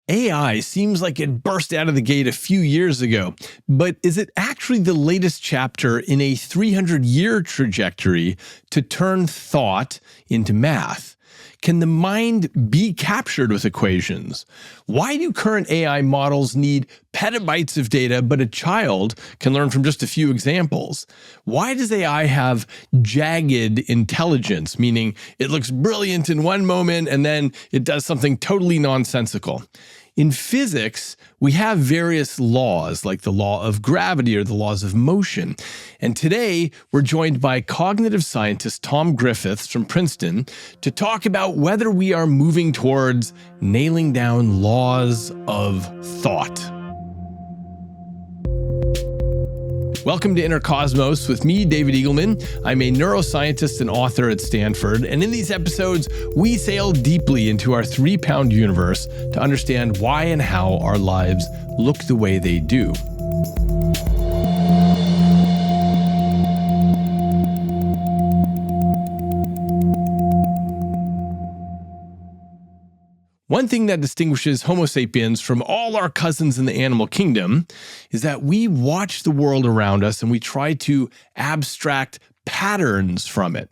AI seems like it burst out of the gate a few years ago, but is it actually the latest chapter in a 300-year trajectory to turn thought into math? Can the mind be captured with equations? Why do current AI models need petabytes of data, but a child can learn from just a few examples? Why does AI have jagged intelligence, meaning it looks brilliant in one moment and then it does something totally nonsensical? In physics, we have various laws, like the law of gravity or the laws of motion. And today, we're joined by cognitive scientist Tom Griffiths from Princeton to talk about whether we are moving towards nailing down laws of thought. Welcome to Inner Cosmos with me, David Eagleman. I'm a neuroscientist and author at Stanford, and in these episodes, we sail deeply into our 3-pound universe to understand why and how our lives look the way they do. One thing that distinguishes Homo sapiens from all our cousins in the animal kingdom is that we watch the world around us and we try to abstract patterns from it.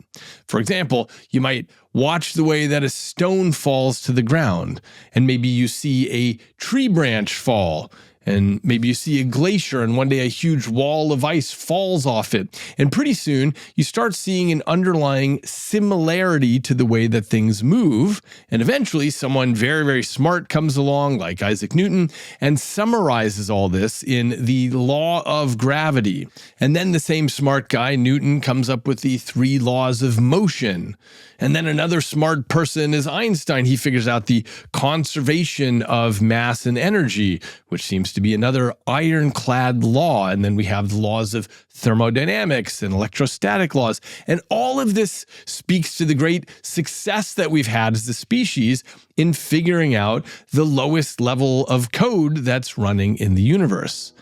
For example, you might watch the way that a stone falls to the ground, and maybe you see a tree branch fall, and maybe you see a glacier and one day a huge wall of ice falls off it. And pretty soon you start seeing an underlying similarity to the way that things move. And eventually someone very, very smart comes along, like Isaac Newton, and summarizes all this in the law of gravity. And then the same smart guy, Newton, comes up with the 3 laws of motion. And then another smart person is Einstein. He figures out the conservation of mass and energy, which seems to be another ironclad law. And then we have the laws of thermodynamics and electrostatic laws. And all of this speaks to the great success that we've had as a species in figuring out the lowest level of code that's running in the universe.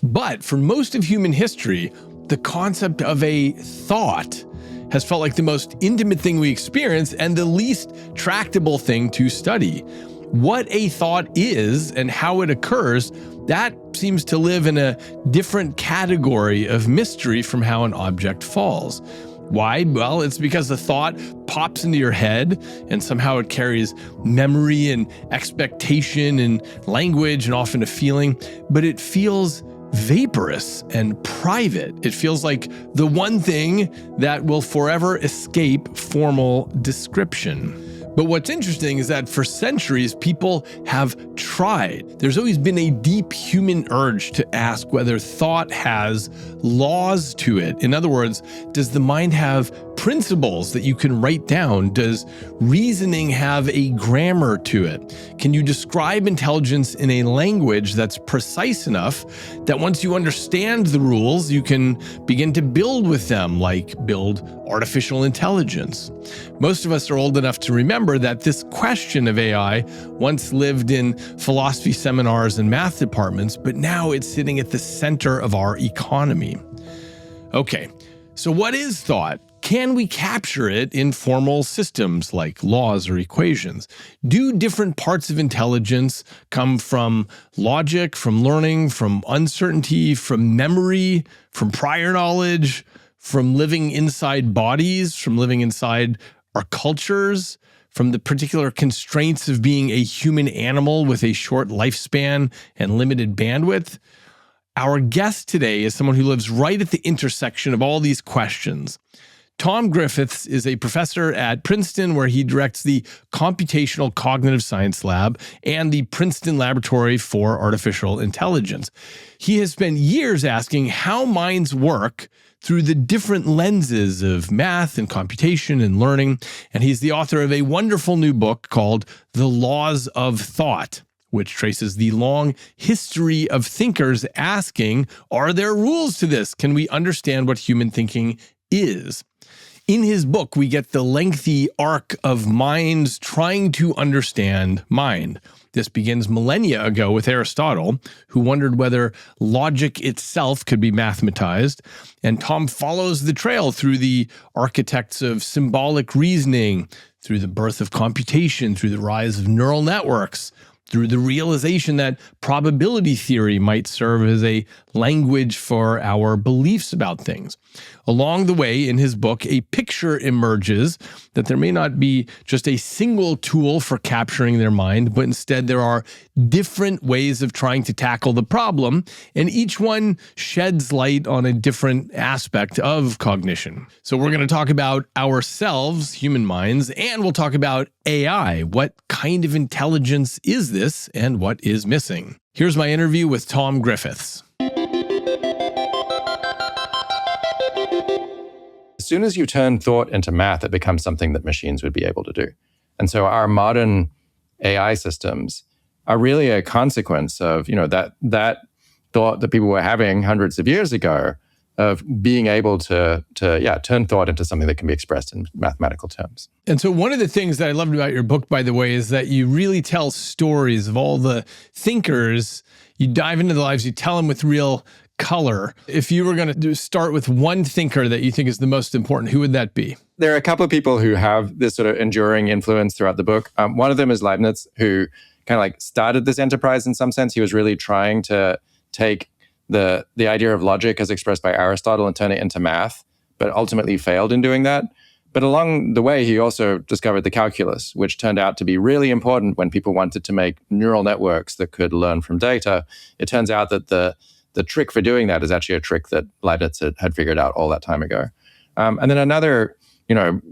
But for most of human history, the concept of a thought has felt like the most intimate thing we experience and the least tractable thing to study. What a thought is and how it occurs, that seems to live in a different category of mystery from how an object falls. Why? Well, it's because the thought pops into your head and somehow it carries memory and expectation and language and often a feeling, but it feels vaporous and private. It feels like the one thing that will forever escape formal description. But what's interesting is that for centuries, people have tried. There's always been a deep human urge to ask whether thought has laws to it. In other words, does the mind have principles that you can write down? Does reasoning have a grammar to it? Can you describe intelligence in a language that's precise enough that once you understand the rules, you can begin to build with them, like build artificial intelligence? Most of us are old enough to remember that this question of AI once lived in philosophy seminars and math departments, but now it's sitting at the center of our economy. Okay, so what is thought? Can we capture it in formal systems like laws or equations? Do different parts of intelligence come from logic, from learning, from uncertainty, from memory, from prior knowledge, from living inside bodies, from living inside our cultures, from the particular constraints of being a human animal with a short lifespan and limited bandwidth? Our guest today is someone who lives right at the intersection of all these questions. Tom Griffiths is a professor at Princeton, where he directs the Computational Cognitive Science Lab and the Princeton Laboratory for Artificial Intelligence. He has spent years asking how minds work through the different lenses of math and computation and learning, and he's the author of a wonderful new book called The Laws of Thought, which traces the long history of thinkers asking, are there rules to this? Can we understand what human thinking is? In his book, we get the lengthy arc of minds trying to understand mind. This begins millennia ago with Aristotle, who wondered whether logic itself could be mathematized, and Tom follows the trail through the architects of symbolic reasoning, through the birth of computation, through the rise of neural networks, through the realization that probability theory might serve as a language for our beliefs about things. Along the way, in his book, a picture emerges that there may not be just a single tool for capturing their mind, but instead there are different ways of trying to tackle the problem, and each one sheds light on a different aspect of cognition. So we're going to talk about ourselves, human minds, and we'll talk about AI. What kind of intelligence is this, and what is missing? Here's my interview with Tom Griffiths. As soon as you turn thought into math, it becomes something that machines would be able to do. And so our modern AI systems are really a consequence of, that thought that people were having hundreds of years ago of being able to turn thought into something that can be expressed in mathematical terms. And so one of the things that I loved about your book, by the way, is that you really tell stories of all the thinkers. You dive into the lives, you tell them with real color. If you were going to start with one thinker that you think is the most important, who would that be? There are a couple of people who have this sort of enduring influence throughout the book. One of them is Leibniz, who kind of like started this enterprise in some sense. He was really trying to take the idea of logic as expressed by Aristotle and turn it into math, but ultimately failed in doing that. But along the way, he also discovered the calculus, which turned out to be really important when people wanted to make neural networks that could learn from data. It turns out that the trick for doing that is actually a trick that Leibniz had figured out all that time ago. And then another,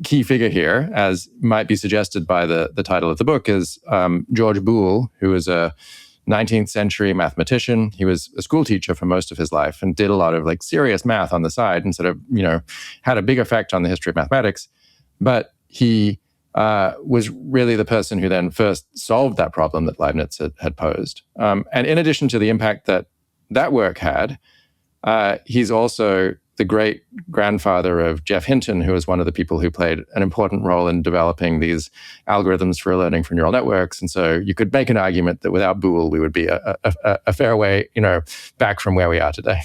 key figure here, as might be suggested by the title of the book, is George Boole, who was a 19th century mathematician. He was a school teacher for most of his life and did a lot of serious math on the side and sort of, had a big effect on the history of mathematics. But he was really the person who then first solved that problem that Leibniz had posed. And in addition to the impact that work had, he's also the great grandfather of Geoff Hinton, who was one of the people who played an important role in developing these algorithms for learning from neural networks. And so you could make an argument that without Boole, we would be a fair way, back from where we are today.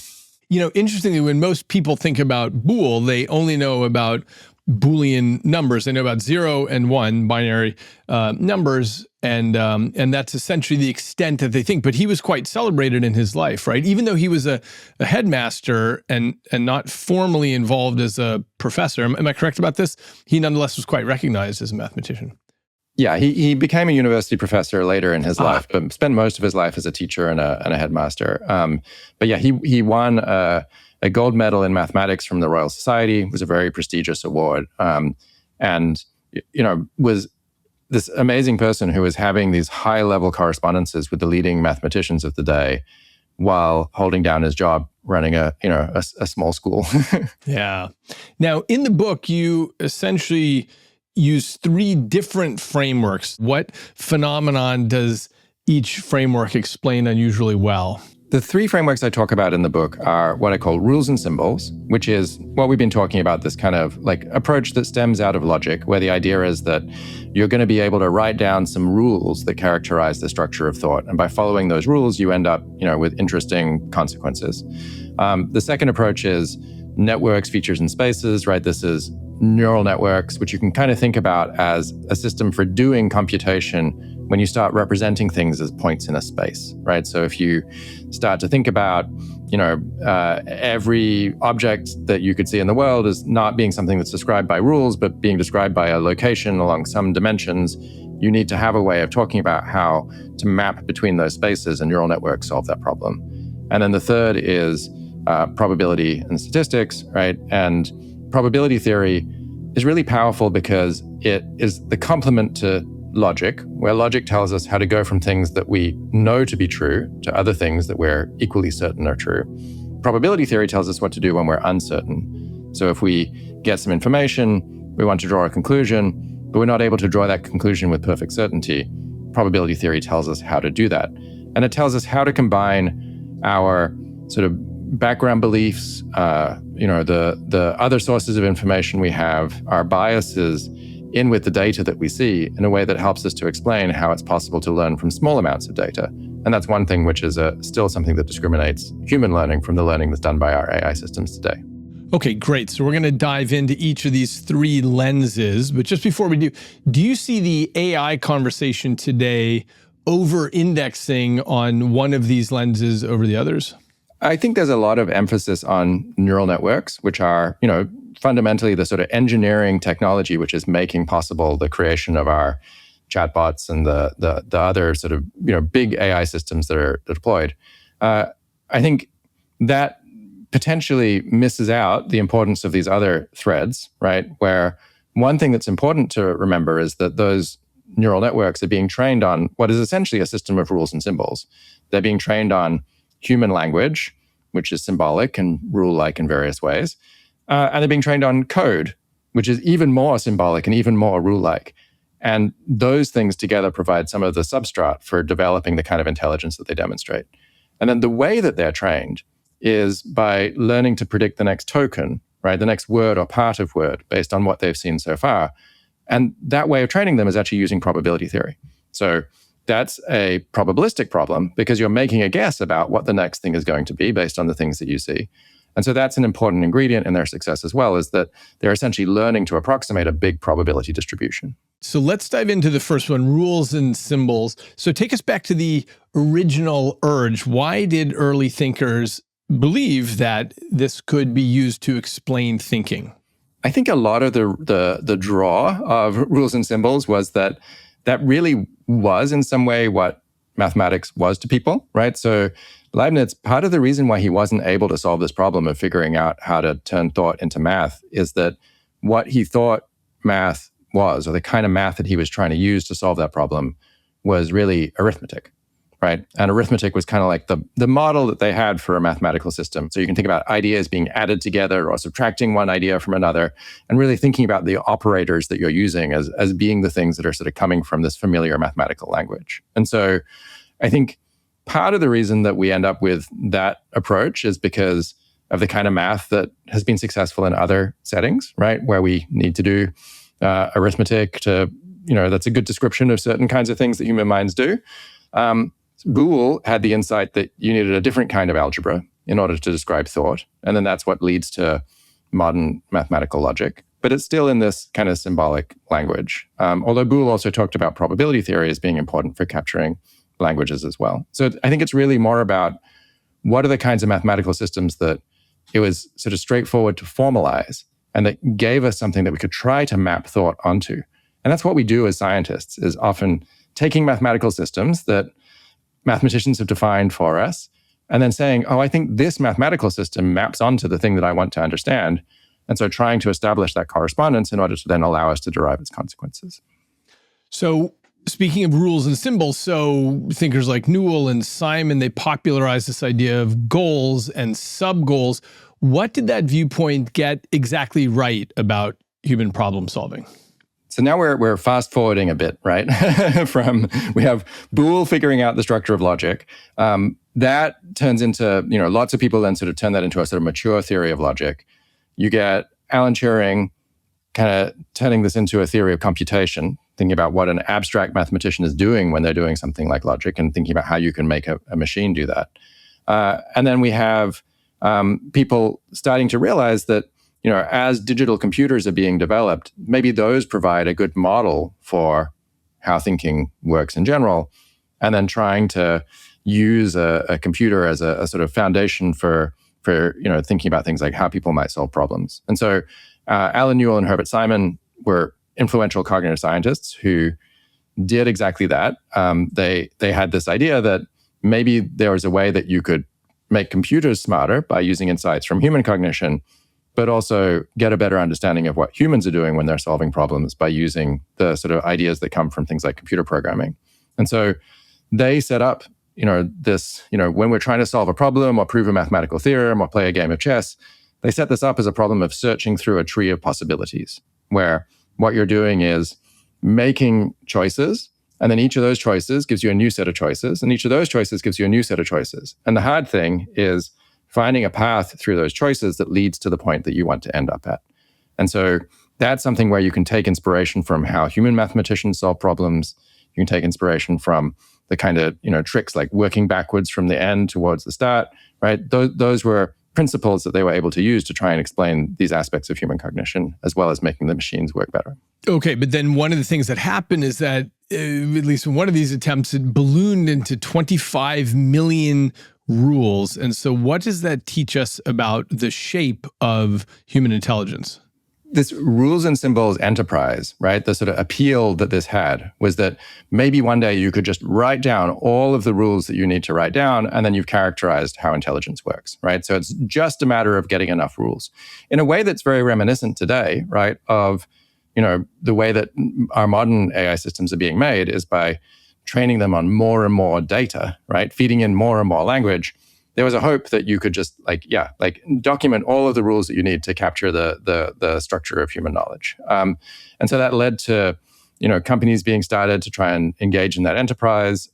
Interestingly, when most people think about Boole, they only know about Boolean numbers. They know about 0 and 1 binary numbers, and that's essentially the extent that they think. But he was quite celebrated in his life, right? Even though he was a headmaster and not formally involved as a professor, am I correct about this? He nonetheless was quite recognized as a mathematician. Yeah, he became a university professor later in his life, but spent most of his life as a teacher and a headmaster. But yeah, he won a gold medal in mathematics from the Royal Society. It was a very prestigious award. And was this amazing person who was having these high-level correspondences with the leading mathematicians of the day while holding down his job running a small school. Yeah. Now, in the book, you essentially use 3 different frameworks. What phenomenon does each framework explain unusually well? The 3 frameworks I talk about in the book are what I call rules and symbols, which is what we've been talking about, this kind of approach that stems out of logic, where the idea is that you're going to be able to write down some rules that characterize the structure of thought. And by following those rules, you end up, with interesting consequences. The second approach is networks, features, and spaces, right? This is neural networks, which you can kind of think about as a system for doing computation when you start representing things as points in a space, right? So if you start to think about, every object that you could see in the world as not being something that's described by rules, but being described by a location along some dimensions, you need to have a way of talking about how to map between those spaces, and neural networks solve that problem. And then the third is probability and statistics, right? And probability theory is really powerful because it is the complement to logic, where logic tells us how to go from things that we know to be true to other things that we're equally certain are true. Probability theory tells us what to do when we're uncertain. So if we get some information, we want to draw a conclusion, but we're not able to draw that conclusion with perfect certainty, probability theory tells us how to do that. And it tells us how to combine our sort of background beliefs, the other sources of information we have, our biases, in with the data that we see in a way that helps us to explain how it's possible to learn from small amounts of data. And that's one thing which is still something that discriminates human learning from the learning that's done by our AI systems today. Okay, great. So we're going to dive into each of these 3 lenses. But just before we do you see the AI conversation today over-indexing on one of these lenses over the others? I think there's a lot of emphasis on neural networks, which are, fundamentally the sort of engineering technology which is making possible the creation of our chatbots and the other sort of, big AI systems that are deployed. I think that potentially misses out the importance of these other threads, right? Where one thing that's important to remember is that those neural networks are being trained on what is essentially a system of rules and symbols. They're being trained on human language, which is symbolic and rule-like in various ways. And they're being trained on code, which is even more symbolic and even more rule-like. And those things together provide some of the substrate for developing the kind of intelligence that they demonstrate. And then the way that they're trained is by learning to predict the next token, right? The next word or part of word based on what they've seen so far. And that way of training them is actually using probability theory. So that's a probabilistic problem because you're making a guess about what the next thing is going to be based on the things that you see. And so that's an important ingredient in their success as well, is that they're essentially learning to approximate a big probability distribution. So let's dive into the first one, rules and symbols. So take us back to the original urge. Why did early thinkers believe that this could be used to explain thinking? I think a lot of the draw of rules and symbols was that really was in some way what mathematics was to people, right? So Leibniz, part of the reason why he wasn't able to solve this problem of figuring out how to turn thought into math is that what he thought math was, or the kind of math that he was trying to use to solve that problem, was really arithmetic, right? And arithmetic was kind of like the model that they had for a mathematical system. So you can think about ideas being added together or subtracting one idea from another, and really thinking about the operators that you're using as being the things that are sort of coming from this familiar mathematical language. And so I think part of the reason that we end up with that approach is because of the kind of math that has been successful in other settings, right? Where we need to do arithmetic to, that's a good description of certain kinds of things that human minds do. Boole had the insight that you needed a different kind of algebra in order to describe thought. And then that's what leads to modern mathematical logic. But it's still in this kind of symbolic language. Although Boole also talked about probability theory as being important for capturing languages as well. So I think it's really more about what are the kinds of mathematical systems that it was sort of straightforward to formalize and that gave us something that we could try to map thought onto. And that's what we do as scientists, is often taking mathematical systems that mathematicians have defined for us and then saying, I think this mathematical system maps onto the thing that I want to understand. And so trying to establish that correspondence in order to then allow us to derive its consequences. So speaking of rules and symbols, so thinkers like Newell and Simon, they popularized this idea of goals and sub-goals. What did that viewpoint get exactly right about human problem solving? So now we're fast forwarding a bit, right? We have Boole figuring out the structure of logic. That turns into, lots of people then sort of turn that into a sort of mature theory of logic. You get Alan Turing kind of turning this into a theory of computation, thinking about what an abstract mathematician is doing when they're doing something like logic and thinking about how you can make a machine do that. And then we have people starting to realize that, as digital computers are being developed, maybe those provide a good model for how thinking works in general, and then trying to use a computer as a sort of foundation for thinking about things like how people might solve problems. And so Alan Newell and Herbert Simon were influential cognitive scientists who did exactly that. They had this idea that maybe there was a way that you could make computers smarter by using insights from human cognition, but also get a better understanding of what humans are doing when they're solving problems by using the sort of ideas that come from things like computer programming. And so they set up, this, when we're trying to solve a problem or prove a mathematical theorem or play a game of chess, they set this up as a problem of searching through a tree of possibilities, where what you're doing is making choices, and then each of those choices gives you a new set of choices, and each of those choices gives you a new set of choices. And the hard thing is finding a path through those choices that leads to the point that you want to end up at. And so that's something where you can take inspiration from how human mathematicians solve problems. You can take inspiration from the kind of, tricks like working backwards from the end towards the start, right? Those were principles that they were able to use to try and explain these aspects of human cognition, as well as making the machines work better. Okay, but then one of the things that happened is that at least in one of these attempts, it ballooned into 25 million rules. And so what does that teach us about the shape of human intelligence? This rules and symbols enterprise, right? The sort of appeal that this had was that maybe one day you could just write down all of the rules that you need to write down, and then you've characterized how intelligence works, right? So it's just a matter of getting enough rules in a way that's very reminiscent today, right? Of, the way that our modern AI systems are being made is by training them on more and more data, right? Feeding in more and more language. There was a hope that you could just document all of the rules that you need to capture the structure of human knowledge. And so that led to, companies being started to try and engage in that enterprise.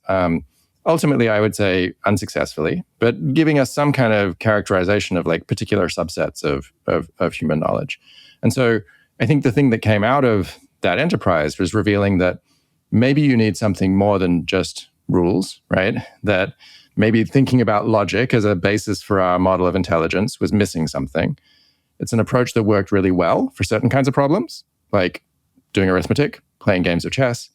Ultimately, I would say unsuccessfully, but giving us some kind of characterization of particular subsets of human knowledge. And so I think the thing that came out of that enterprise was revealing that maybe you need something more than just rules, right? That maybe thinking about logic as a basis for our model of intelligence was missing something. It's an approach that worked really well for certain kinds of problems, like doing arithmetic, playing games of chess,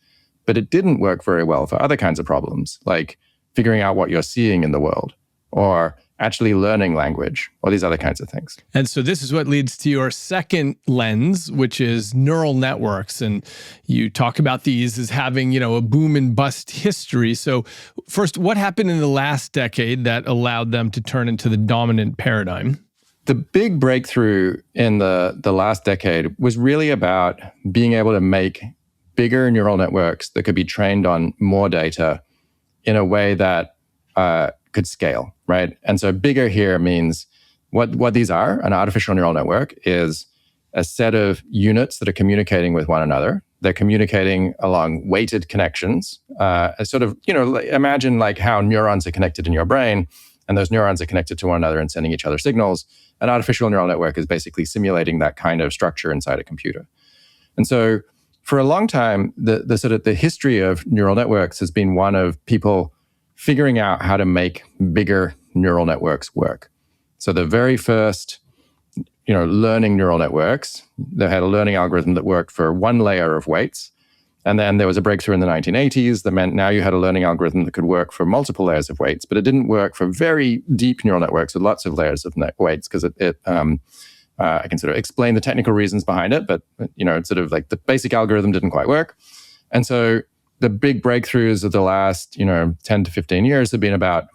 but it didn't work very well for other kinds of problems, like figuring out what you're seeing in the world, or actually learning language, or these other kinds of things. And so this is what leads to your second lens, which is neural networks. And you talk about these as having, a boom and bust history. So first, what happened in the last decade that allowed them to turn into the dominant paradigm? The big breakthrough in the last decade was really about being able to make bigger neural networks that could be trained on more data in a way that could scale, right? And so bigger here means what these are. An artificial neural network is a set of units that are communicating with one another. They're communicating along weighted connections. Imagine how neurons are connected in your brain, and those neurons are connected to one another and sending each other signals. An artificial neural network is basically simulating that kind of structure inside a computer. And so for a long time, the history of neural networks has been one of people figuring out how to make bigger neural networks work. So the very first, learning neural networks, they had a learning algorithm that worked for one layer of weights. And then there was a breakthrough in the 1980s that meant now you had a learning algorithm that could work for multiple layers of weights, but it didn't work for very deep neural networks with lots of layers of weights because I can sort of explain the technical reasons behind it, but it's sort of the basic algorithm didn't quite work. And so the big breakthroughs of the last 10 to 15 years have been about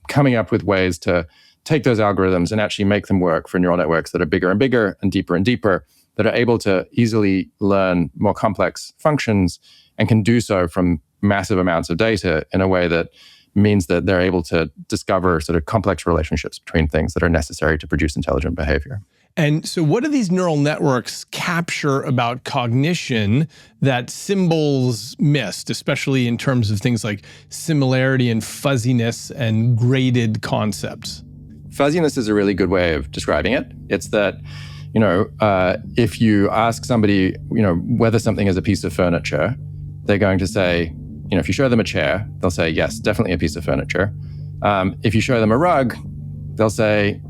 coming up with ways to take those algorithms and actually make them work for neural networks that are bigger and bigger and deeper, that are able to easily learn more complex functions and can do so from massive amounts of data in a way that means that they're able to discover sort of complex relationships between things that are necessary to produce intelligent behavior. And so what do these neural networks capture about cognition that symbols missed, especially in terms of things like similarity and fuzziness and graded concepts? Fuzziness is a really good way of describing it. It's that, if you ask somebody, whether something is a piece of furniture, they're going to say, if you show them a chair, they'll say, yes, definitely a piece of furniture. If you show them a rug, they'll say,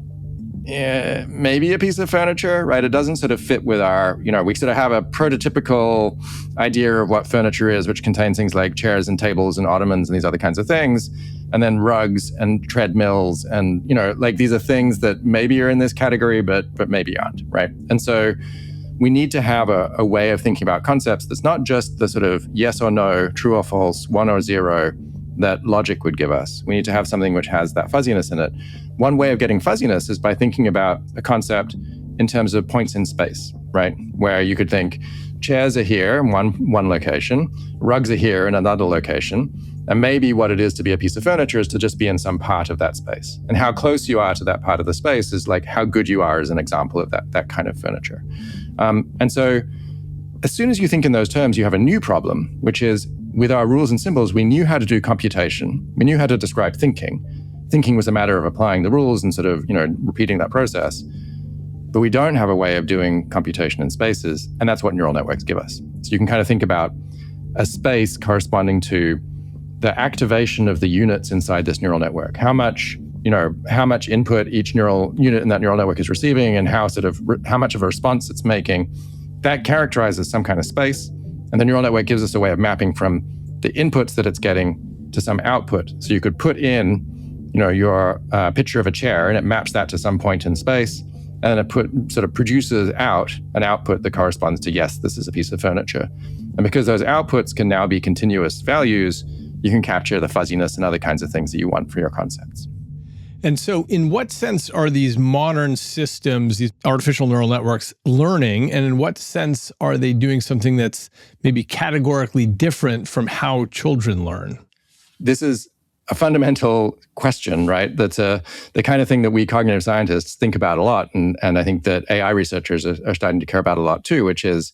yeah, maybe a piece of furniture, right? It doesn't sort of fit with our, we sort of have a prototypical idea of what furniture is, which contains things like chairs and tables and ottomans and these other kinds of things. And then rugs and treadmills and, these are things that maybe are in this category, but maybe aren't, right? And so we need to have a way of thinking about concepts that's not just the sort of yes or no, true or false, 1 or 0 that logic would give us. We need to have something which has that fuzziness in it. One way of getting fuzziness is by thinking about a concept in terms of points in space, right? Where you could think chairs are here in one location, rugs are here in another location, and maybe what it is to be a piece of furniture is to just be in some part of that space. And how close you are to that part of the space is how good you are as an example of that kind of furniture. And so as soon as you think in those terms, you have a new problem, which is with our rules and symbols, we knew how to do computation. We knew how to describe thinking. Thinking was a matter of applying the rules and sort of, repeating that process. But we don't have a way of doing computation in spaces, and that's what neural networks give us. So you can kind of think about a space corresponding to the activation of the units inside this neural network. How much input each neural unit in that neural network is receiving and how much of a response it's making. That characterizes some kind of space. And the neural network gives us a way of mapping from the inputs that it's getting to some output. So you could put in, your picture of a chair, and it maps that to some point in space, and then it sort of produces out an output that corresponds to, yes, this is a piece of furniture. And because those outputs can now be continuous values, you can capture the fuzziness and other kinds of things that you want for your concepts. And so in what sense are these modern systems, these artificial neural networks, learning? And in what sense are they doing something that's maybe categorically different from how children learn? This is a fundamental question, right? That's the kind of thing that we cognitive scientists think about a lot. And I think that AI researchers are starting to care about a lot too, which is,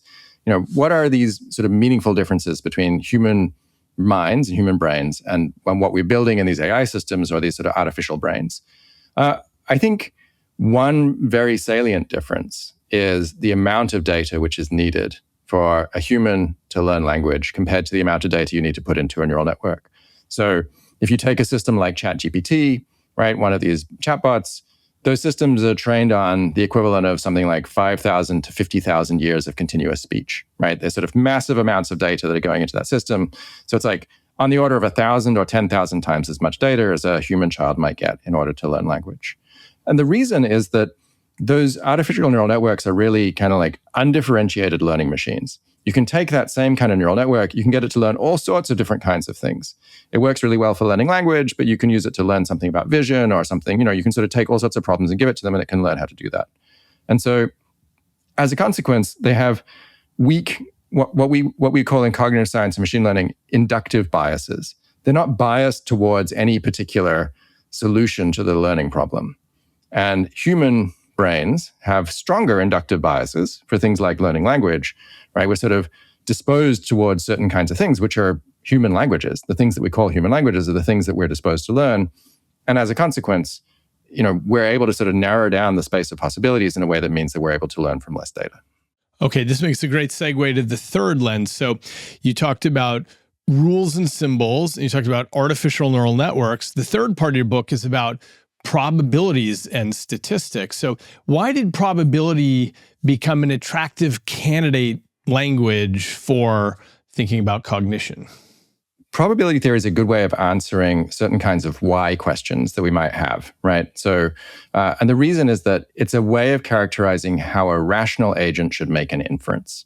what are these sort of meaningful differences between human minds and human brains and what we're building in these AI systems or these sort of artificial brains? I think one very salient difference is the amount of data which is needed for a human to learn language compared to the amount of data you need to put into a neural network. So if you take a system like ChatGPT, right, one of these chatbots, those systems are trained on the equivalent of something like 5,000 to 50,000 years of continuous speech, right? There's sort of massive amounts of data that are going into that system. So it's like on the order of 1,000 or 10,000 times as much data as a human child might get in order to learn language. And the reason is that those artificial neural networks are really kind of like undifferentiated learning machines. You can take that same kind of neural network, you can get it to learn all sorts of different kinds of things. It works really well for learning language, but you can use it to learn something about vision or something. You can sort of take all sorts of problems and give it to them, and it can learn how to do that. And so as a consequence, they have weak, what we call in cognitive science and machine learning, inductive biases. They're not biased towards any particular solution to the learning problem. And human brains have stronger inductive biases for things like learning language, right? We're sort of disposed towards certain kinds of things, which are human languages. The things that we call human languages are the things that we're disposed to learn. And as a consequence, we're able to sort of narrow down the space of possibilities in a way that means that we're able to learn from less data. Okay, this makes a great segue to the third lens. So you talked about rules and symbols, and you talked about artificial neural networks. The third part of your book is about probabilities and statistics. So why did probability become an attractive candidate language for thinking about cognition? Probability theory is a good way of answering certain kinds of why questions that we might have, right? So, and the reason is that it's a way of characterizing how a rational agent should make an inference.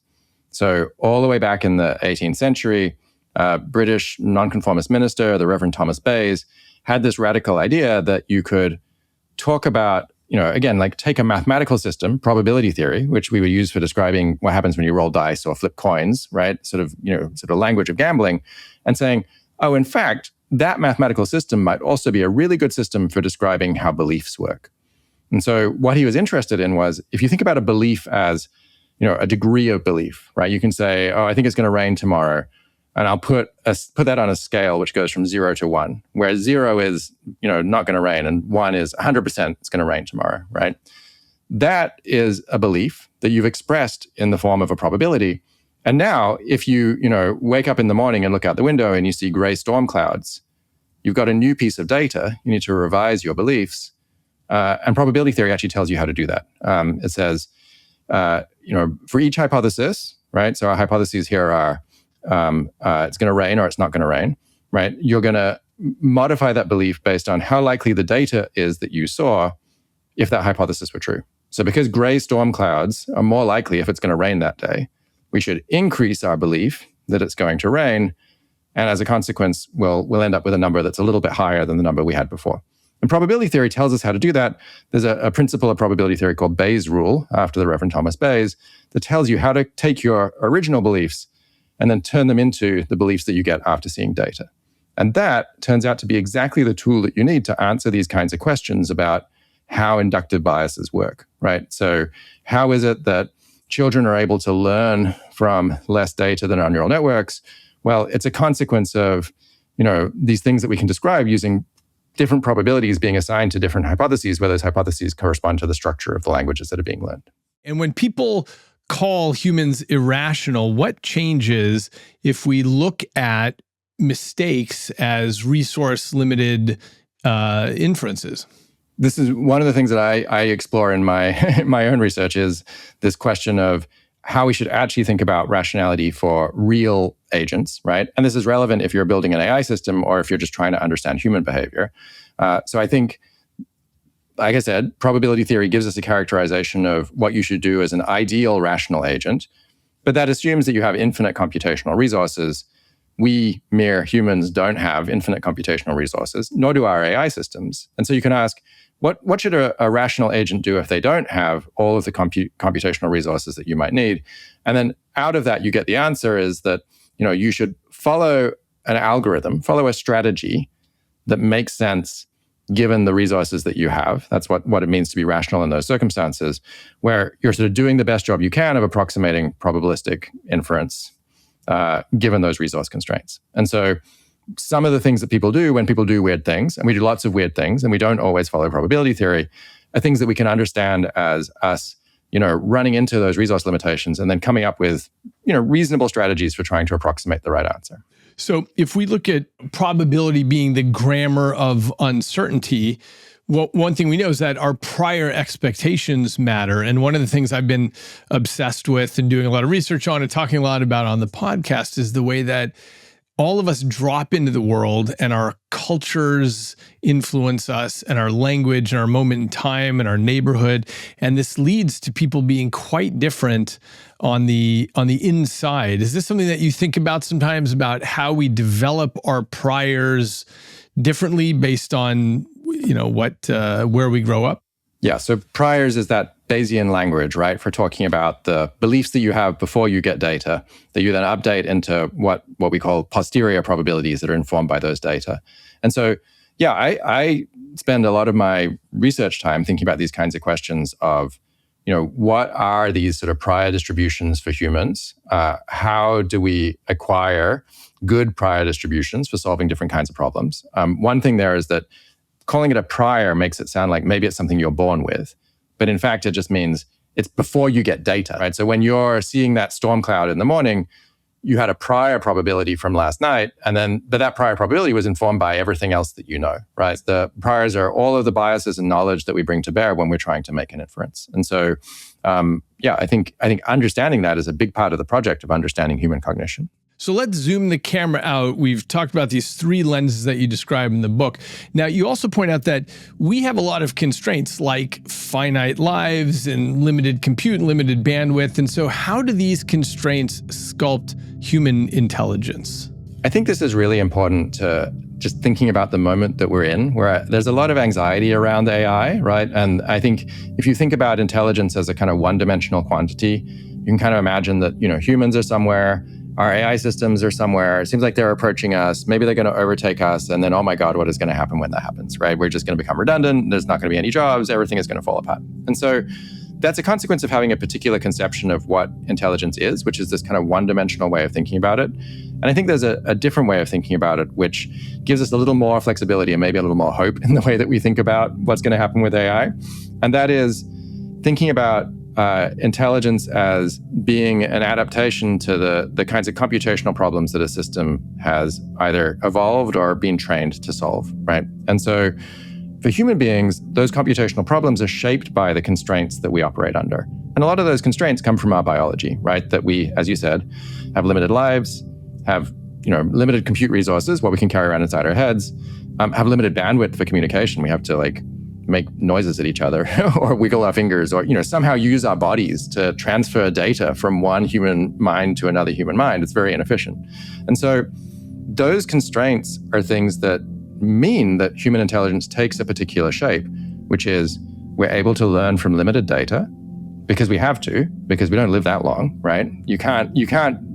So all the way back in the 18th century, British nonconformist minister, the Reverend Thomas Bayes, had this radical idea that you could talk about, again, like take a mathematical system, probability theory, which we would use for describing what happens when you roll dice or flip coins, right? Sort of language of gambling, and saying, oh, in fact, that mathematical system might also be a really good system for describing how beliefs work. And so what he was interested in was, if you think about a belief as, a degree of belief, right? You can say, oh, I think it's going to rain tomorrow. And I'll put that on a scale which goes from 0 to 1, where 0 is, not going to rain, and 1 is 100% it's going to rain tomorrow, right? That is a belief that you've expressed in the form of a probability. And now, if you, wake up in the morning and look out the window and you see gray storm clouds, you've got a new piece of data. You need to revise your beliefs. And probability theory actually tells you how to do that. It says, for each hypothesis, right? So our hypotheses here are, it's going to rain or it's not going to rain, right? You're going to modify that belief based on how likely the data is that you saw if that hypothesis were true. So because gray storm clouds are more likely if it's going to rain that day, we should increase our belief that it's going to rain. And as a consequence, we'll end up with a number that's a little bit higher than the number we had before. And probability theory tells us how to do that. There's a principle of probability theory called Bayes' rule, after the Reverend Thomas Bayes, that tells you how to take your original beliefs and then turn them into the beliefs that you get after seeing data. And that turns out to be exactly the tool that you need to answer these kinds of questions about how inductive biases work, right? So how is it that children are able to learn from less data than our neural networks? Well, it's a consequence of, these things that we can describe using different probabilities being assigned to different hypotheses, where those hypotheses correspond to the structure of the languages that are being learned. And when people call humans irrational, what changes if we look at mistakes as resource-limited inferences? This is one of the things that I explore in my my own research, is this question of how we should actually think about rationality for real agents, right? And this is relevant if you're building an AI system or if you're just trying to understand human behavior. So I think, like I said, probability theory gives us a characterization of what you should do as an ideal rational agent, but that assumes that you have infinite computational resources. We mere humans don't have infinite computational resources, nor do our AI systems. And so you can ask, what should a rational agent do if they don't have all of the computational resources that you might need? And then out of that, you get the answer is that, you should follow an algorithm, follow a strategy that makes sense given the resources that you have. That's what it means to be rational in those circumstances, where you're sort of doing the best job you can of approximating probabilistic inference given those resource constraints. And so some of the things that people do when people do weird things, and we do lots of weird things, and we don't always follow probability theory, are things that we can understand as us, running into those resource limitations and then coming up with, reasonable strategies for trying to approximate the right answer. So if we look at probability being the grammar of uncertainty, well, one thing we know is that our prior expectations matter. And one of the things I've been obsessed with and doing a lot of research on and talking a lot about on the podcast is the way that all of us drop into the world and our cultures influence us and our language and our moment in time and our neighborhood. And this leads to people being quite different on the inside. Is this something that you think about sometimes, about how we develop our priors differently based on, where we grow up? Yeah, so priors is that Bayesian language, right, for talking about the beliefs that you have before you get data that you then update into what we call posterior probabilities that are informed by those data. And so, yeah, I spend a lot of my research time thinking about these kinds of questions of, what are these sort of prior distributions for humans? How do we acquire good prior distributions for solving different kinds of problems? One thing there is that calling it a prior makes it sound like maybe it's something you're born with. But in fact, it just means it's before you get data, right? So when you're seeing that storm cloud in the morning, you had a prior probability from last night, but that prior probability was informed by everything else that you know, right? The priors are all of the biases and knowledge that we bring to bear when we're trying to make an inference. And so, I think understanding that is a big part of the project of understanding human cognition. So let's zoom the camera out. We've talked about these three lenses that you describe in the book. Now, you also point out that we have a lot of constraints like finite lives and limited compute and limited bandwidth. And so how do these constraints sculpt human intelligence? I think this is really important to just thinking about the moment that we're in, where there's a lot of anxiety around AI, right? And I think if you think about intelligence as a kind of one-dimensional quantity, you can kind of imagine that, humans are somewhere, our AI systems are somewhere. It seems like they're approaching us. Maybe they're going to overtake us. And then, oh my God, what is going to happen when that happens, right? We're just going to become redundant. There's not going to be any jobs. Everything is going to fall apart. And so that's a consequence of having a particular conception of what intelligence is, which is this kind of one-dimensional way of thinking about it. And I think there's a different way of thinking about it, which gives us a little more flexibility and maybe a little more hope in the way that we think about what's going to happen with AI. And that is thinking about intelligence as being an adaptation to the kinds of computational problems that a system has either evolved or been trained to solve, right? And so for human beings, those computational problems are shaped by the constraints that we operate under. And a lot of those constraints come from our biology, right? That we, as you said, have limited lives, have limited compute resources, what we can carry around inside our heads, have limited bandwidth for communication. We have to make noises at each other or wiggle our fingers or, somehow use our bodies to transfer data from one human mind to another human mind. It's very inefficient. And so those constraints are things that mean that human intelligence takes a particular shape, which is we're able to learn from limited data because we have to, because we don't live that long, right? You can't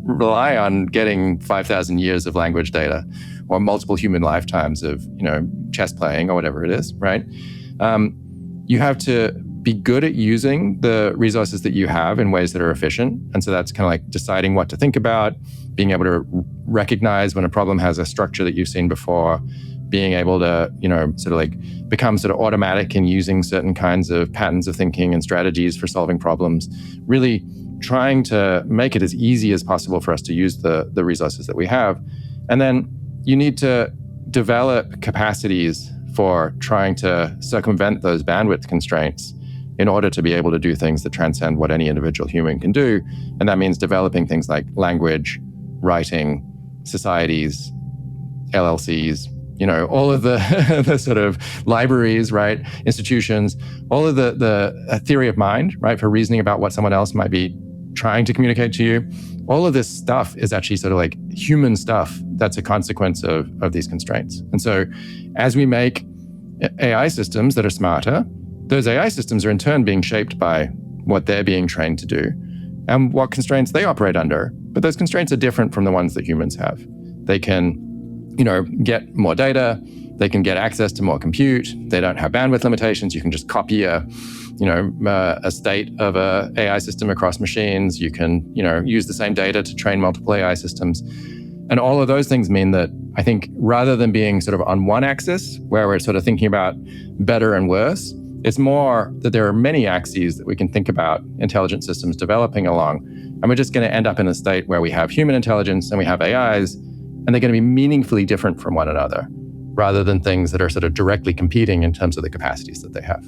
rely on getting 5,000 years of language data or multiple human lifetimes of, chess playing or whatever it is, right? You have to be good at using the resources that you have in ways that are efficient. And so that's kind of like deciding what to think about, being able to recognize when a problem has a structure that you've seen before, being able to, become sort of automatic in using certain kinds of patterns of thinking and strategies for solving problems, really trying to make it as easy as possible for us to use the resources that we have. And then you need to develop capacities for trying to circumvent those bandwidth constraints in order to be able to do things that transcend what any individual human can do. And that means developing things like language, writing, societies, LLCs, all of the, the sort of libraries, right? Institutions, all of the theory of mind, right? For reasoning about what someone else might be trying to communicate to you. All of this stuff is actually sort of like human stuff that's a consequence of these constraints. And so as we make AI systems that are smarter, those AI systems are in turn being shaped by what they're being trained to do and what constraints they operate under. But those constraints are different from the ones that humans have. They can, get more data. They can get access to more compute. They don't have bandwidth limitations. You can just copy a state of a AI system across machines. You can, use the same data to train multiple AI systems. And all of those things mean that I think rather than being sort of on one axis where we're sort of thinking about better and worse, it's more that there are many axes that we can think about intelligent systems developing along. And we're just going to end up in a state where we have human intelligence and we have AIs, and they're going to be meaningfully different from one another, rather than things that are sort of directly competing in terms of the capacities that they have.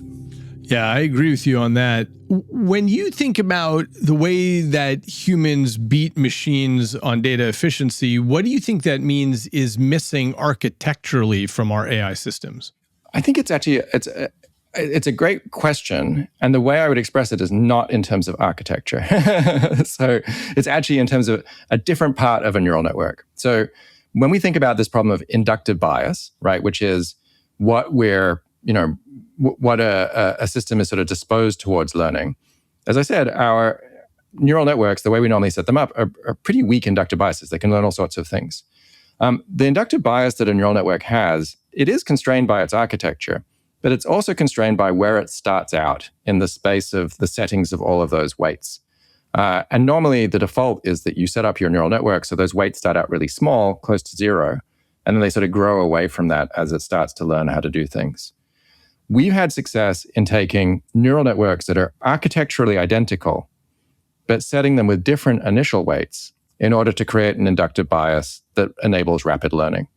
Yeah, I agree with you on that. When you think about the way that humans beat machines on data efficiency, what do you think that means is missing architecturally from our AI systems? I think it's actually, it's a great question. And the way I would express it is not in terms of architecture. So it's actually in terms of a different part of a neural network. So when we think about this problem of inductive bias, right, which is what we're, what a system is sort of disposed towards learning. As I said, our neural networks, the way we normally set them up, are pretty weak inductive biases. They can learn all sorts of things. The inductive bias that a neural network has, it is constrained by its architecture, but it's also constrained by where it starts out in the space of the settings of all of those weights. And normally the default is that you set up your neural network so those weights start out really small, close to zero, and then they sort of grow away from that as it starts to learn how to do things. We've had success in taking neural networks that are architecturally identical, but setting them with different initial weights in order to create an inductive bias that enables rapid learning.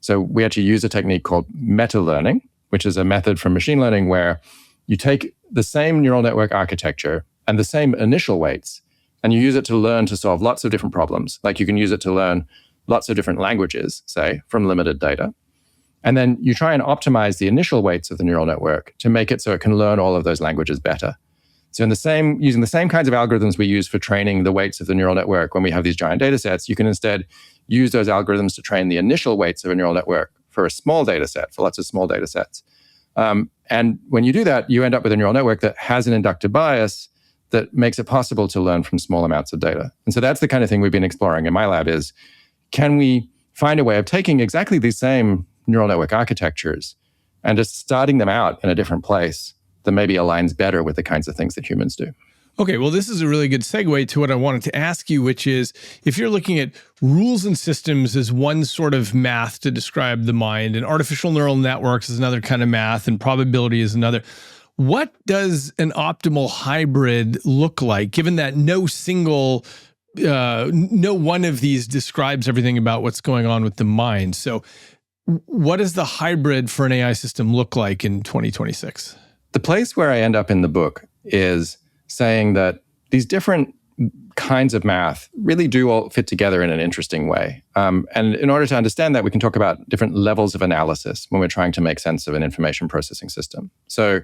So we actually use a technique called meta-learning, which is a method from machine learning where you take the same neural network architecture and the same initial weights, and you use it to learn to solve lots of different problems. Like you can use it to learn lots of different languages, say, from limited data. And then you try and optimize the initial weights of the neural network to make it so it can learn all of those languages better. So using the same kinds of algorithms we use for training the weights of the neural network when we have these giant data sets, you can instead use those algorithms to train the initial weights of a neural network for a small data set, for lots of small data sets. And when you do that, you end up with a neural network that has an inductive bias that makes it possible to learn from small amounts of data. And so that's the kind of thing we've been exploring in my lab is, can we find a way of taking exactly these same neural network architectures and just starting them out in a different place that maybe aligns better with the kinds of things that humans do? Okay, well, this is a really good segue to what I wanted to ask you, which is, if you're looking at rules and systems as one sort of math to describe the mind, and artificial neural networks is another kind of math, and probability is another, what does an optimal hybrid look like, given that no one of these describes everything about what's going on with the mind? So what does the hybrid for an AI system look like in 2026? The place where I end up in the book is saying that these different kinds of math really do all fit together in an interesting way. And in order to understand that, we can talk about different levels of analysis when we're trying to make sense of an information processing system. So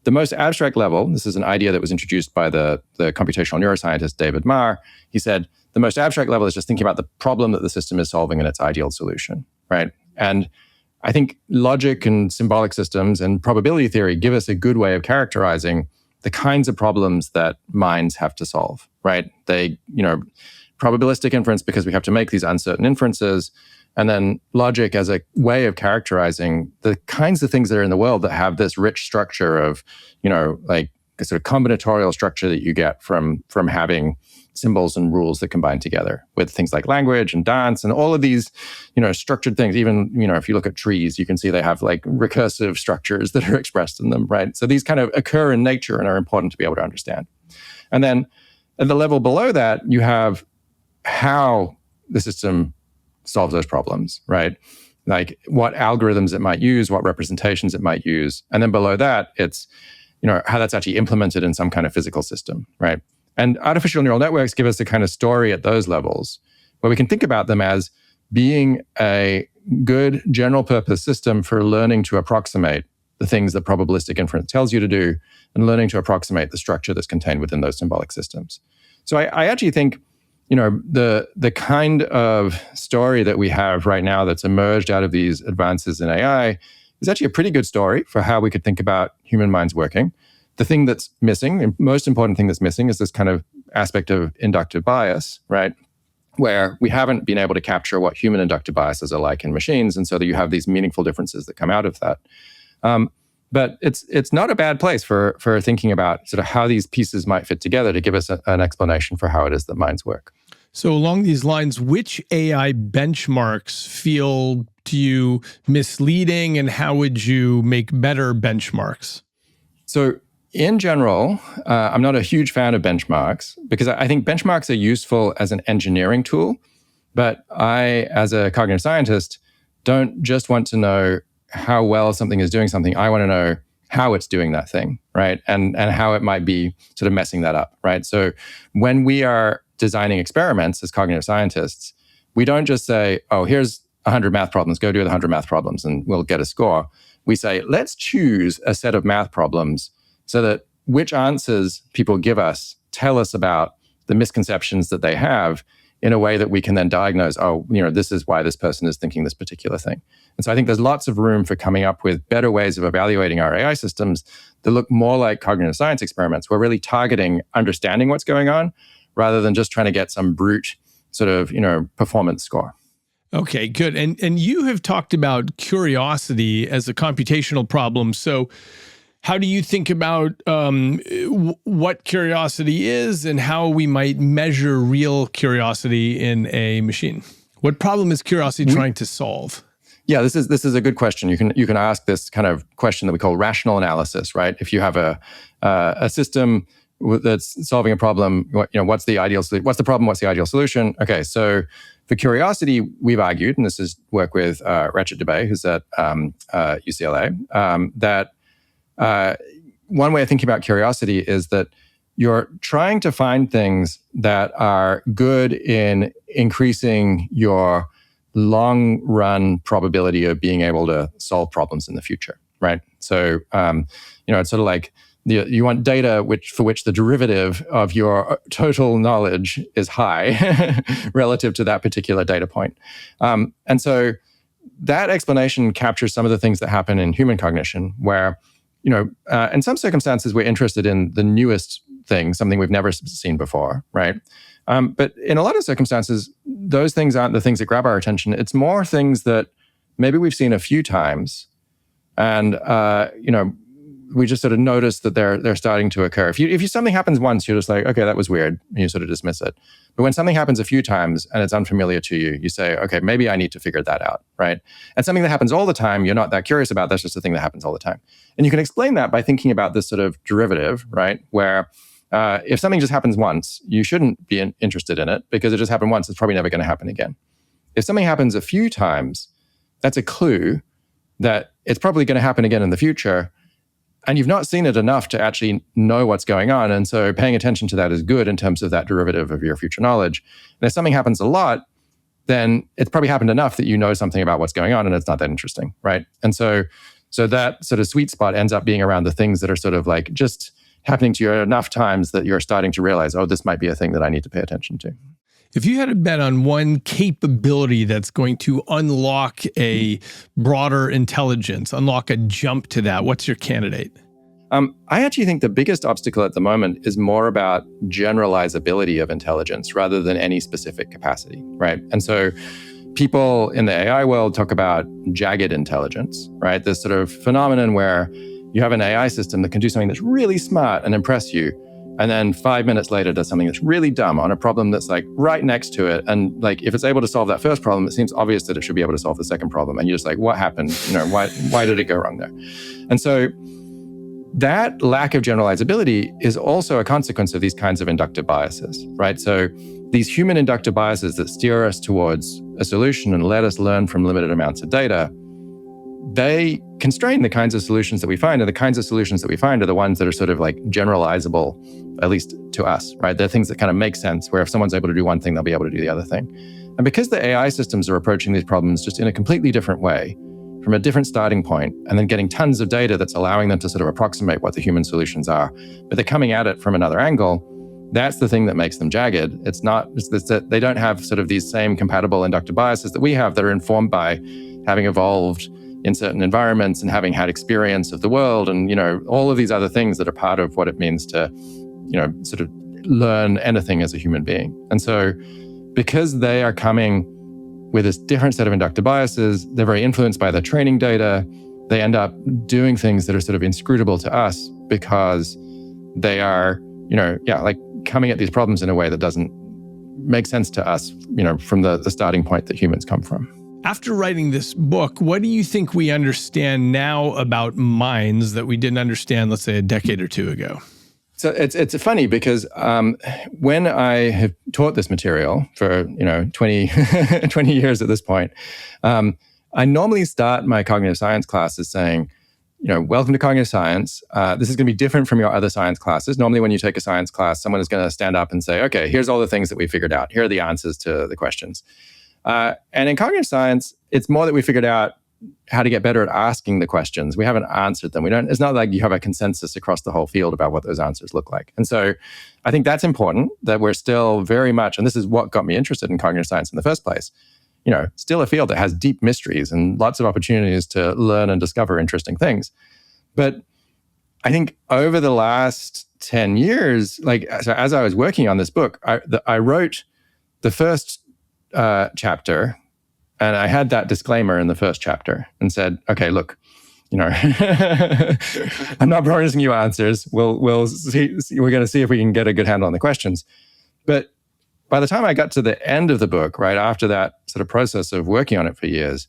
the most abstract level, this is an idea that was introduced by the computational neuroscientist David Eagleman. He said, the most abstract level is just thinking about the problem that the system is solving and its ideal solution, right? And I think logic and symbolic systems and probability theory give us a good way of characterizing the kinds of problems that minds have to solve, right? They, probabilistic inference because we have to make these uncertain inferences, and then logic as a way of characterizing the kinds of things that are in the world that have this rich structure of, like a sort of combinatorial structure that you get from having symbols and rules that combine together with things like language and dance and all of these, structured things. Even, if you look at trees, you can see they have like recursive structures that are expressed in them, right? So these kind of occur in nature and are important to be able to understand. And then at the level below that, you have how the system solves those problems, right? Like what algorithms it might use, what representations it might use. And then below that, it's, how that's actually implemented in some kind of physical system, right? And artificial neural networks give us a kind of story at those levels where we can think about them as being a good general purpose system for learning to approximate the things that probabilistic inference tells you to do and learning to approximate the structure that's contained within those symbolic systems. So I actually think, the kind of story that we have right now that's emerged out of these advances in AI is actually a pretty good story for how we could think about human minds working. The thing that's missing, the most important thing that's missing, is this kind of aspect of inductive bias, right? Where we haven't been able to capture what human inductive biases are like in machines, and so that you have these meaningful differences that come out of that. But it's not a bad place for thinking about sort of how these pieces might fit together to give us an explanation for how it is that minds work. So along these lines, which AI benchmarks feel to you misleading, and how would you make better benchmarks? So in general, I'm not a huge fan of benchmarks because I think benchmarks are useful as an engineering tool. But I, as a cognitive scientist, don't just want to know how well something is doing something. I want to know how it's doing that thing, right? And how it might be sort of messing that up, right? So when we are designing experiments as cognitive scientists, we don't just say, oh, here's 100 math problems, go do the 100 math problems and we'll get a score. We say, let's choose a set of math problems so that which answers people give us tell us about the misconceptions that they have in a way that we can then diagnose, this is why this person is thinking this particular thing. And so I think there's lots of room for coming up with better ways of evaluating our AI systems that look more like cognitive science experiments. We're really targeting understanding what's going on rather than just trying to get some brute sort of, performance score. Okay, good. And you have talked about curiosity as a computational problem. So how do you think about what curiosity is and how we might measure real curiosity in a machine? What problem is curiosity trying to solve? Yeah, this is a good question. You can ask this kind of question that we call rational analysis, right? If you have a system that's solving a problem, what's the ideal? What's the problem? What's the ideal solution? Okay, so for curiosity, we've argued, and this is work with Rachit Dubey, who's at UCLA, that one way of thinking about curiosity is that you're trying to find things that are good in increasing your long-run probability of being able to solve problems in the future, right? So, it's sort of like you want data for which the derivative of your total knowledge is high relative to that particular data point. And so that explanation captures some of the things that happen in human cognition where, in some circumstances, we're interested in the newest thing, something we've never seen before, right? But in a lot of circumstances, those things aren't the things that grab our attention. It's more things that maybe we've seen a few times, and we just sort of notice that they're starting to occur. If something happens once, you're just like, okay, that was weird, and you sort of dismiss it. But when something happens a few times and it's unfamiliar to you, you say, okay, maybe I need to figure that out, right? And something that happens all the time, you're not that curious about. That's just a thing that happens all the time. And you can explain that by thinking about this sort of derivative, right? Where if something just happens once, you shouldn't be interested in it because it just happened once. It's probably never going to happen again. If something happens a few times, that's a clue that it's probably going to happen again in the future. And you've not seen it enough to actually know what's going on. And so paying attention to that is good in terms of that derivative of your future knowledge. And if something happens a lot, then it's probably happened enough that you know something about what's going on and it's not that interesting, right? And so that sort of sweet spot ends up being around the things that are sort of like just happening to you enough times that you're starting to realize, oh, this might be a thing that I need to pay attention to. If you had to bet on one capability that's going to unlock a broader intelligence, unlock a jump to that, what's your candidate? I actually think the biggest obstacle at the moment is more about generalizability of intelligence rather than any specific capacity, right? And so people in the AI world talk about jagged intelligence, right? This sort of phenomenon where you have an AI system that can do something that's really smart and impress you, and then 5 minutes later does something that's really dumb on a problem that's like right next to it. And like if it's able to solve that first problem, it seems obvious that it should be able to solve the second problem. And you're just like, what happened? Why did it go wrong there? And so that lack of generalizability is also a consequence of these kinds of inductive biases, right? So these human inductive biases that steer us towards a solution and let us learn from limited amounts of data, they constrain the kinds of solutions that we find. And the kinds of solutions that we find are the ones that are sort of like generalizable, at least to us, right? They're things that kind of make sense, where if someone's able to do one thing, they'll be able to do the other thing. And because the AI systems are approaching these problems just in a completely different way, from a different starting point, and then getting tons of data that's allowing them to sort of approximate what the human solutions are, but they're coming at it from another angle, that's the thing that makes them jagged. It's that they don't have sort of these same compatible inductive biases that we have, that are informed by having evolved in certain environments and having had experience of the world, and, you know, all of these other things that are part of what it means to, you know, sort of learn anything as a human being. And so because they are coming with this different set of inductive biases, they're very influenced by their training data, they end up doing things that are sort of inscrutable to us because they are, you know, like coming at these problems in a way that doesn't make sense to us, you know, from the starting point that humans come from. After writing this book, what do you think we understand now about minds that we didn't understand, let's say, a decade or two ago? So it's funny because when I have taught this material for, you know, 20 years at this point, I normally start my cognitive science classes saying, you know, welcome to cognitive science. This is going to be different from your other science classes. Normally when you take a science class, someone is going to stand up and say, okay, here's all the things that we figured out. Here are the answers to the questions. And in cognitive science, it's more that we figured out how to get better at asking the questions. We haven't answered them. It's not like you have a consensus across the whole field about what those answers look like. And so I think that's important, that we're still very much, and this is what got me interested in cognitive science in the first place, you know, still a field that has deep mysteries and lots of opportunities to learn and discover interesting things. But I think over the last 10 years, like, so as I was working on this book, I wrote the first chapter, and I had that disclaimer in the first chapter and said, okay, look, you know, I'm not promising you answers. We'll see. We're going to see if we can get a good handle on the questions. But by the time I got to the end of the book, right after that sort of process of working on it for years,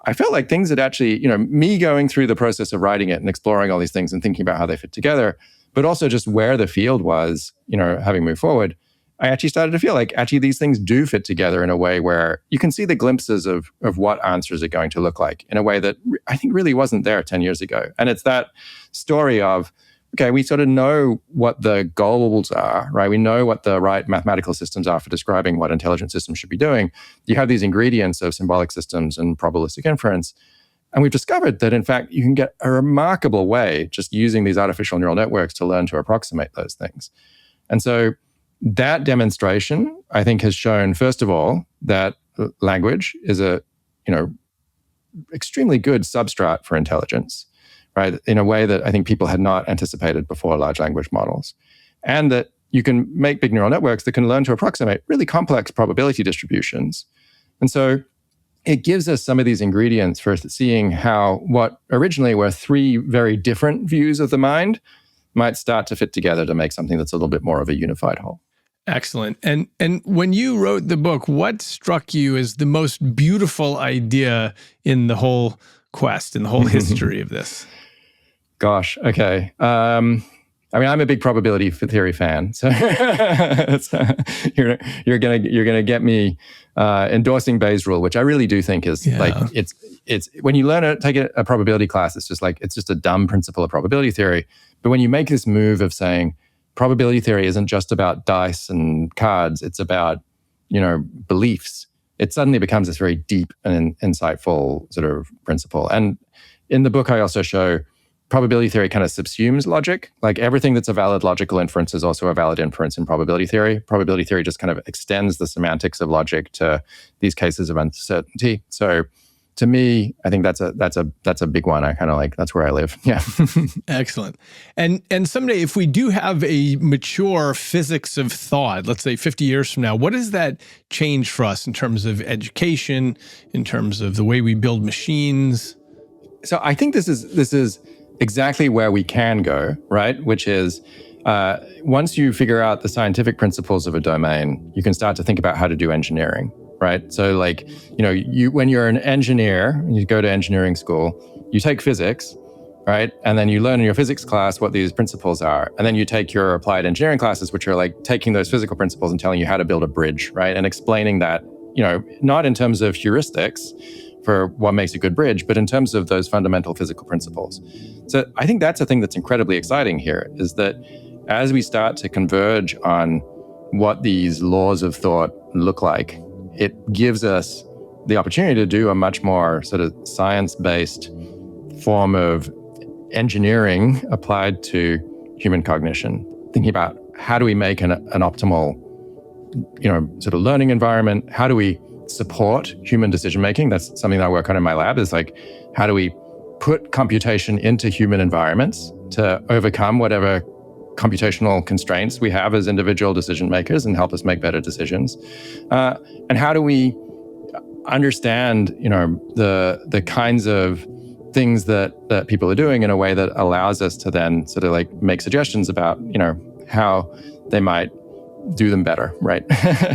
I felt like things had actually, you know, me going through the process of writing it and exploring all these things and thinking about how they fit together, but also just where the field was, you know, having moved forward, I actually started to feel like actually these things do fit together in a way where you can see the glimpses of what answers are going to look like in a way that I think really wasn't there 10 years ago. And it's that story of, okay, we sort of know what the goals are, right? We know what the right mathematical systems are for describing what intelligent systems should be doing. You have these ingredients of symbolic systems and probabilistic inference. And we've discovered that, in fact, you can get a remarkable way just using these artificial neural networks to learn to approximate those things. And so that demonstration, I think, has shown, first of all, that language is a, you know, extremely good substrate for intelligence, right? In a way that I think people had not anticipated before large language models. And that you can make big neural networks that can learn to approximate really complex probability distributions. And so it gives us some of these ingredients for seeing how what originally were three very different views of the mind might start to fit together to make something that's a little bit more of a unified whole. Excellent. And when you wrote the book, what struck you as the most beautiful idea in the whole quest, in the whole history of this? Gosh, okay. I mean, I'm a big probability theory fan, so you're gonna get me endorsing Bayes' rule, which I really do think is like it's when you learn it, take a probability class, it's just a dumb principle of probability theory. But when you make this move of saying probability theory isn't just about dice and cards, it's about, you know, beliefs, it suddenly becomes this very deep and insightful sort of principle. And in the book, I also show probability theory kind of subsumes logic. Like everything that's a valid logical inference is also a valid inference in probability theory. Probability theory just kind of extends the semantics of logic to these cases of uncertainty. So to me, I think that's a big one. I kind of like, that's where I live. Yeah. Excellent. And someday, if we do have a mature physics of thought, let's say 50 years from now, what does that change for us in terms of education, in terms of the way we build machines? So I think this is exactly where we can go, right? Which is once you figure out the scientific principles of a domain, you can start to think about how to do engineering. Right. So like, you know, when you're an engineer, you go to engineering school, you take physics, right? And then you learn in your physics class what these principles are. And then you take your applied engineering classes, which are like taking those physical principles and telling you how to build a bridge, right? And explaining that, you know, not in terms of heuristics for what makes a good bridge, but in terms of those fundamental physical principles. So I think that's a thing that's incredibly exciting here, is that as we start to converge on what these laws of thought look like, it gives us the opportunity to do a much more sort of science-based form of engineering applied to human cognition, thinking about how do we make an optimal, sort of learning environment? How do we support human decision-making? That's something that I work on in my lab, is like, how do we put computation into human environments to overcome whatever computational constraints we have as individual decision makers and help us make better decisions? And how do we understand, the kinds of things that people are doing in a way that allows us to then sort of like make suggestions about, how they might do them better, right?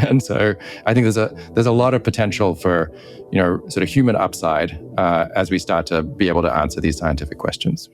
And so I think there's a lot of potential for, sort of human upside as we start to be able to answer these scientific questions.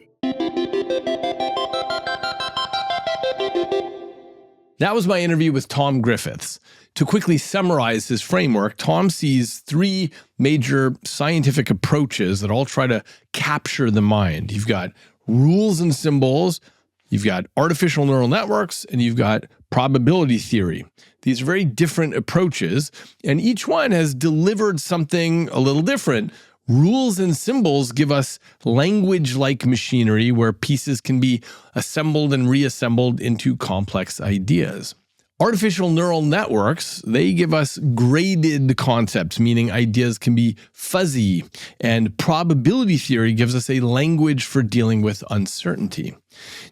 That was my interview with Tom Griffiths. To quickly summarize his framework, Tom sees three major scientific approaches that all try to capture the mind. You've got rules and symbols, you've got artificial neural networks, and you've got probability theory. These are very different approaches, and each one has delivered something a little different. Rules and symbols give us language-like machinery where pieces can be assembled and reassembled into complex ideas. Artificial neural networks, they give us graded concepts, meaning ideas can be fuzzy. And probability theory gives us a language for dealing with uncertainty.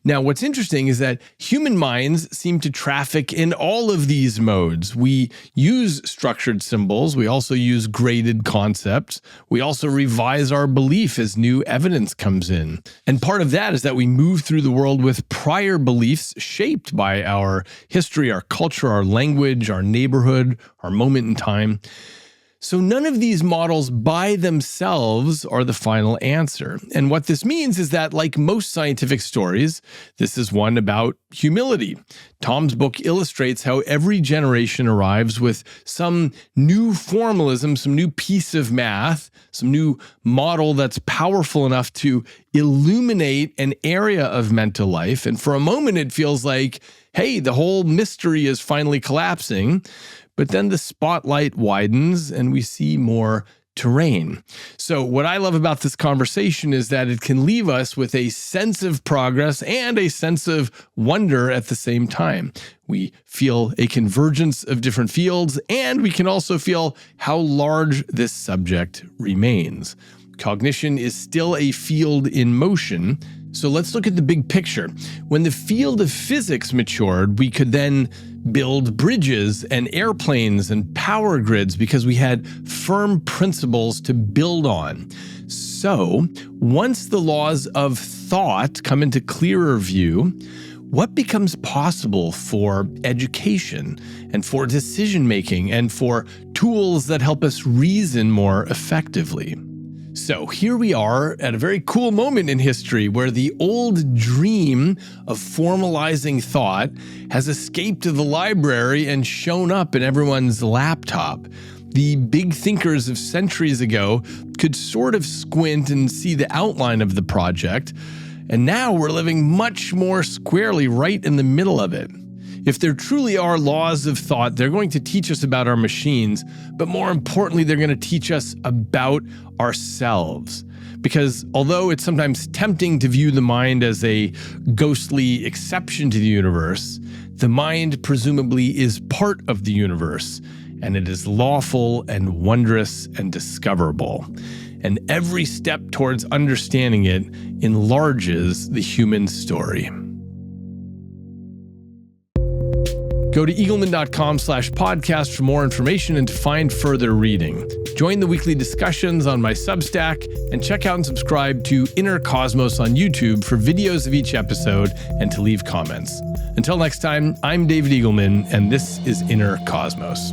Now, what's interesting is that human minds seem to traffic in all of these modes. We use structured symbols. We also use graded concepts. We also revise our belief as new evidence comes in. And part of that is that we move through the world with prior beliefs shaped by our history, our culture, our language, our neighborhood, our moment in time. So none of these models by themselves are the final answer. And what this means is that, like most scientific stories, this is one about humility. Tom's book illustrates how every generation arrives with some new formalism, some new piece of math, some new model that's powerful enough to illuminate an area of mental life. And for a moment, it feels like, hey, the whole mystery is finally collapsing. But then the spotlight widens and we see more terrain. So what I love about this conversation is that it can leave us with a sense of progress and a sense of wonder at the same time. We feel a convergence of different fields, and we can also feel how large this subject remains. Cognition is still a field in motion. So let's look at the big picture. When the field of physics matured, we could then build bridges and airplanes and power grids because we had firm principles to build on. So once the laws of thought come into clearer view, what becomes possible for education and for decision-making and for tools that help us reason more effectively? So here we are at a very cool moment in history where the old dream of formalizing thought has escaped the library and shown up in everyone's laptop. The big thinkers of centuries ago could sort of squint and see the outline of the project, and now we're living much more squarely right in the middle of it. If there truly are laws of thought, they're going to teach us about our machines, but more importantly, they're going to teach us about ourselves. Because although it's sometimes tempting to view the mind as a ghostly exception to the universe, the mind presumably is part of the universe, and it is lawful and wondrous and discoverable. And every step towards understanding it enlarges the human story. Go to eagleman.com/podcast for more information and to find further reading. Join the weekly discussions on my Substack and check out and subscribe to Inner Cosmos on YouTube for videos of each episode and to leave comments. Until next time, I'm David Eagleman, and this is Inner Cosmos.